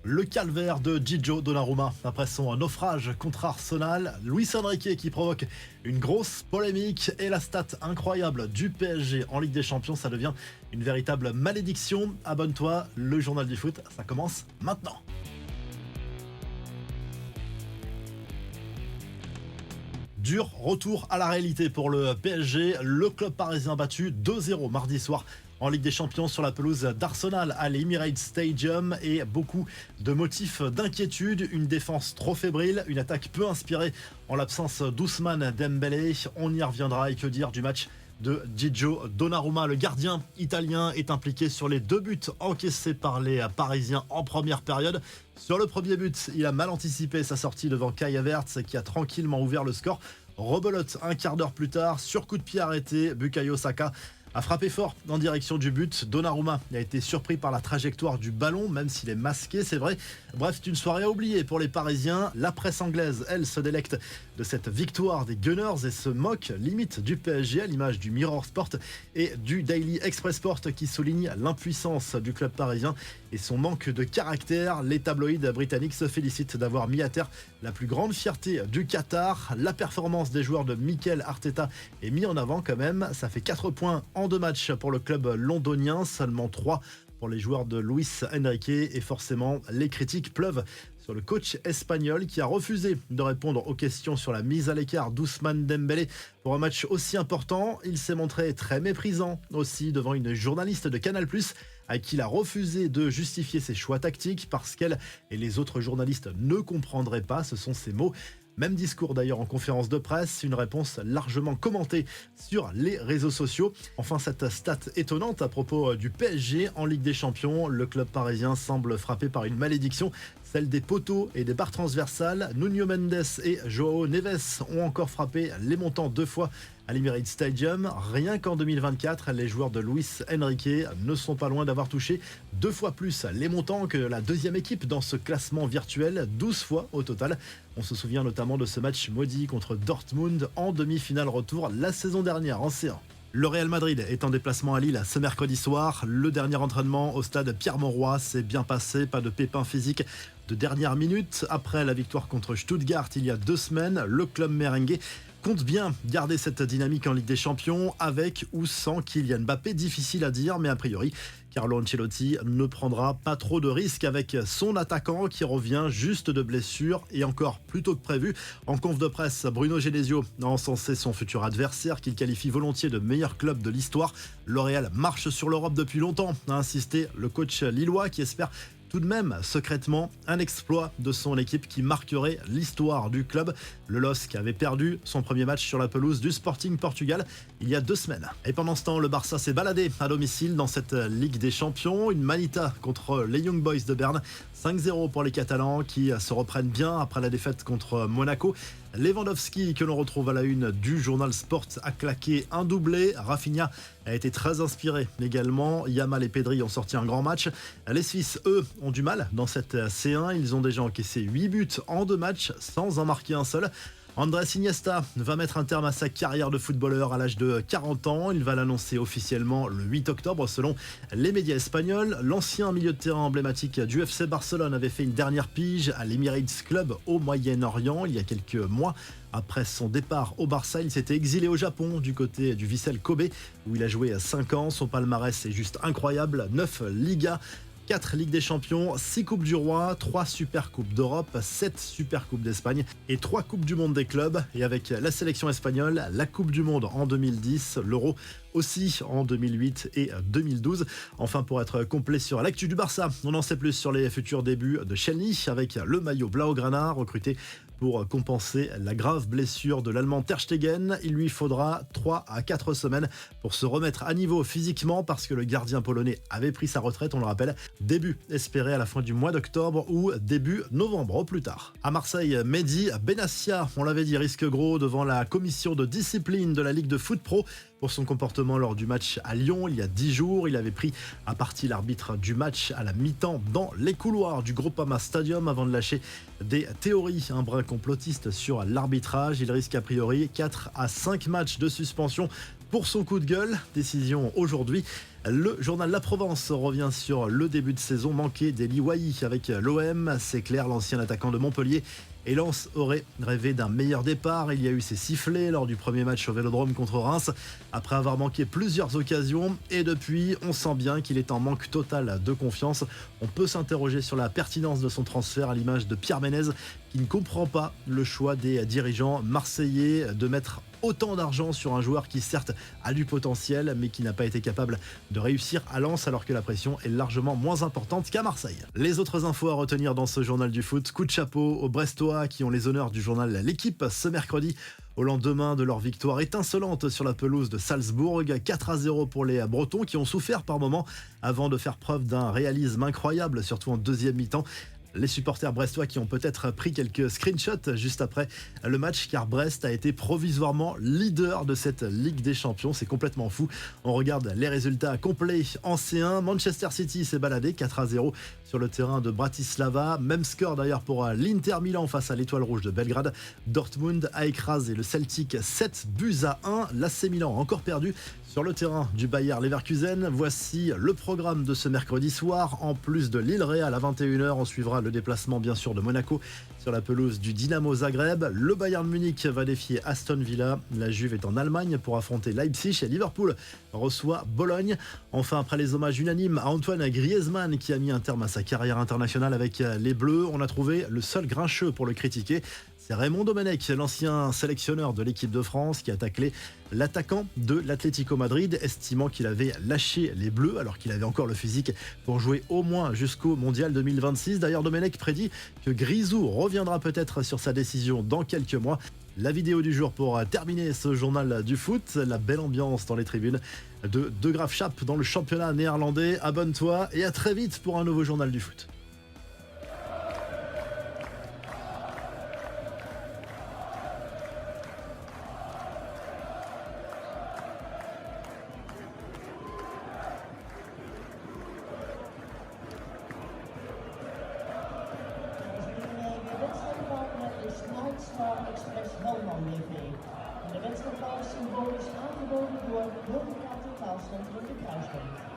Le calvaire de Gigio Donnarumma après son naufrage contre Arsenal, Luis Enrique qui provoque une grosse polémique et la stat incroyable du PSG en Ligue des Champions, ça devient une véritable malédiction. Abonne-toi, le journal du foot, ça commence maintenant. Dur retour à la réalité pour le PSG, le club parisien battu 2-0 mardi soir en Ligue des Champions sur la pelouse d'Arsenal à l'Emirates Stadium et beaucoup de motifs d'inquiétude, une défense trop fébrile, une attaque peu inspirée en l'absence d'Ousmane Dembélé. On y reviendra et que dire du match de Gigio Donnarumma. Le gardien italien est impliqué sur les 2 buts encaissés par les Parisiens en première période. Sur le premier but, il a mal anticipé sa sortie devant Kai Havertz qui a tranquillement ouvert le score. Rebelote un quart d'heure plus tard, sur coup de pied arrêté, Bukayo Saka a frappé fort en direction du but. Donnarumma a été surpris par la trajectoire du ballon, même s'il est masqué, c'est vrai. Bref, c'est une soirée à oublier pour les Parisiens. La presse anglaise, elle, se délecte de cette victoire des Gunners et se moque limite du PSG à l'image du Mirror Sport et du Daily Express Sport qui souligne l'impuissance du club parisien et son manque de caractère. Les tabloïds britanniques se félicitent d'avoir mis à terre la plus grande fierté du Qatar. La performance des joueurs de Mikel Arteta est mise en avant quand même. Ça fait 4 points en 2 matchs pour le club londonien, seulement 3 pour les joueurs de Luis Enrique et forcément les critiques pleuvent sur le coach espagnol qui a refusé de répondre aux questions sur la mise à l'écart d'Ousmane Dembélé pour un match aussi important. Il s'est montré très méprisant aussi devant une journaliste de Canal+, à qui il a refusé de justifier ses choix tactiques parce qu'elle et les autres journalistes ne comprendraient pas, ce sont ses mots. Même discours d'ailleurs en conférence de presse, une réponse largement commentée sur les réseaux sociaux. Enfin, cette stat étonnante à propos du PSG en Ligue des Champions, le club parisien semble frappé par une malédiction, celle des poteaux et des barres transversales. Nuno Mendes et João Neves ont encore frappé les montants 2 fois à l'Emirates Stadium. Rien qu'en 2024, les joueurs de Luis Enrique ne sont pas loin d'avoir touché 2 fois plus les montants que la deuxième équipe dans ce classement virtuel, 12 fois au total. On se souvient notamment de ce match maudit contre Dortmund en demi-finale retour la saison dernière en C1. Le Real Madrid est en déplacement à Lille ce mercredi soir. Le dernier entraînement au stade Pierre-Mauroy s'est bien passé, pas de pépins physiques de dernière minute. Après la victoire contre Stuttgart il y a 2 semaines, le club merengue compte bien garder cette dynamique en Ligue des Champions avec ou sans Kylian Mbappé, difficile à dire, mais a priori, Carlo Ancelotti ne prendra pas trop de risques avec son attaquant qui revient juste de blessure et encore plus tôt que prévu. En conf de presse, Bruno Genesio a encensé son futur adversaire qu'il qualifie volontiers de meilleur club de l'histoire. Le Real marche sur l'Europe depuis longtemps, a insisté le coach lillois qui espère tout de même, secrètement, un exploit de son équipe qui marquerait l'histoire du club. Le LOSC avait perdu son premier match sur la pelouse du Sporting Portugal il y a 2 semaines. Et pendant ce temps, le Barça s'est baladé à domicile dans cette Ligue des Champions. Une manita contre les Young Boys de Berne. 5-0 pour les Catalans qui se reprennent bien après la défaite contre Monaco. Lewandowski, que l'on retrouve à la une du journal Sport, a claqué un doublé. Rafinha a été très inspiré également. Yamal et Pedri ont sorti un grand match. Les Suisses, eux, ont du mal dans cette C1. Ils ont déjà encaissé 8 buts en 2 matchs sans en marquer un seul. Andrés Iniesta va mettre un terme à sa carrière de footballeur à l'âge de 40 ans. Il va l'annoncer officiellement le 8 octobre selon les médias espagnols. L'ancien milieu de terrain emblématique du FC Barcelone avait fait une dernière pige à l'Emirates Club au Moyen-Orient il y a quelques mois. Après son départ au Barça, il s'était exilé au Japon du côté du Vissel Kobe où il a joué 5 ans. Son palmarès est juste incroyable, 9 Ligas, 4 Ligues des Champions, 6 Coupes du Roi, 3 Super Coupes d'Europe, 7 Super Coupes d'Espagne et 3 Coupes du Monde des clubs. Et avec la sélection espagnole, la Coupe du Monde en 2010, l'Euro aussi en 2008 et 2012. Enfin, pour être complet sur l'actu du Barça, on en sait plus sur les futurs débuts de Chelsea avec le maillot Blaugrana recruté pour compenser la grave blessure de l'Allemand Ter Stegen. Il lui faudra 3 à 4 semaines pour se remettre à niveau physiquement parce que le gardien polonais avait pris sa retraite, on le rappelle, début espéré à la fin du mois d'octobre ou début novembre au plus tard. À Marseille, Mehdi Benassia, on l'avait dit, risque gros devant la commission de discipline de la Ligue de Foot Pro pour son comportement lors du match à Lyon il y a 10 jours. Il avait pris à partie l'arbitre du match à la mi-temps dans les couloirs du Groupama Stadium avant de lâcher des théories un brin complotiste sur l'arbitrage. Il risque a priori 4 à 5 matchs de suspension pour son coup de gueule. Décision aujourd'hui. Le journal La Provence revient sur le début de saison manqué d'Eli Wahi avec l'OM. C'est clair, l'ancien attaquant de Montpellier et Lens aurait rêvé d'un meilleur départ. Il y a eu ces sifflets lors du premier match au Vélodrome contre Reims, après avoir manqué plusieurs occasions. Et depuis, on sent bien qu'il est en manque total de confiance. On peut s'interroger sur la pertinence de son transfert, à l'image de Pierre Ménez, qui ne comprend pas le choix des dirigeants marseillais de mettre autant d'argent sur un joueur qui certes a du potentiel mais qui n'a pas été capable de réussir à Lens, alors que la pression est largement moins importante qu'à Marseille. Les autres infos à retenir dans ce journal du foot: coup de chapeau aux Brestois qui ont les honneurs du journal L'Équipe ce mercredi, au lendemain de leur victoire étincelante sur la pelouse de Salzbourg. 4-0 pour les Bretons, qui ont souffert par moments avant de faire preuve d'un réalisme incroyable, surtout en deuxième mi-temps. Les supporters brestois qui ont peut-être pris quelques screenshots juste après le match, car Brest a été provisoirement leader de cette Ligue des Champions. C'est complètement fou. On regarde les résultats complets en C1. Manchester City s'est baladé 4-0 sur le terrain de Bratislava. Même score d'ailleurs pour l'Inter Milan face à l'Étoile Rouge de Belgrade. Dortmund a écrasé le Celtic 7-1. L'AC Milan a encore perdu sur le terrain du Bayer Leverkusen. Voici le programme de ce mercredi soir. En plus de Lille-Real à 21h, on suivra le déplacement bien sûr de Monaco sur la pelouse du Dynamo Zagreb. Le Bayern Munich va défier Aston Villa. La Juve est en Allemagne pour affronter Leipzig et Liverpool reçoit Bologne. Enfin, après les hommages unanimes à Antoine Griezmann, qui a mis un terme à sa carrière internationale avec les Bleus, on a trouvé le seul grincheux pour le critiquer. C'est Raymond Domenech, l'ancien sélectionneur de l'équipe de France, qui a taclé l'attaquant de l'Atlético Madrid, estimant qu'il avait lâché les Bleus alors qu'il avait encore le physique pour jouer au moins jusqu'au Mondial 2026. D'ailleurs, Domenech prédit que Grisou reviendra peut-être sur sa décision dans quelques mois. La vidéo du jour pour terminer ce journal du foot: la belle ambiance dans les tribunes de De Graaf Schap dans le championnat néerlandais. Abonne-toi et à très vite pour un nouveau journal du foot. Star Express Helman BV. De wedstrijd was symbolisch aangeboden door Horeca Totaalcentrum de Kruisweg.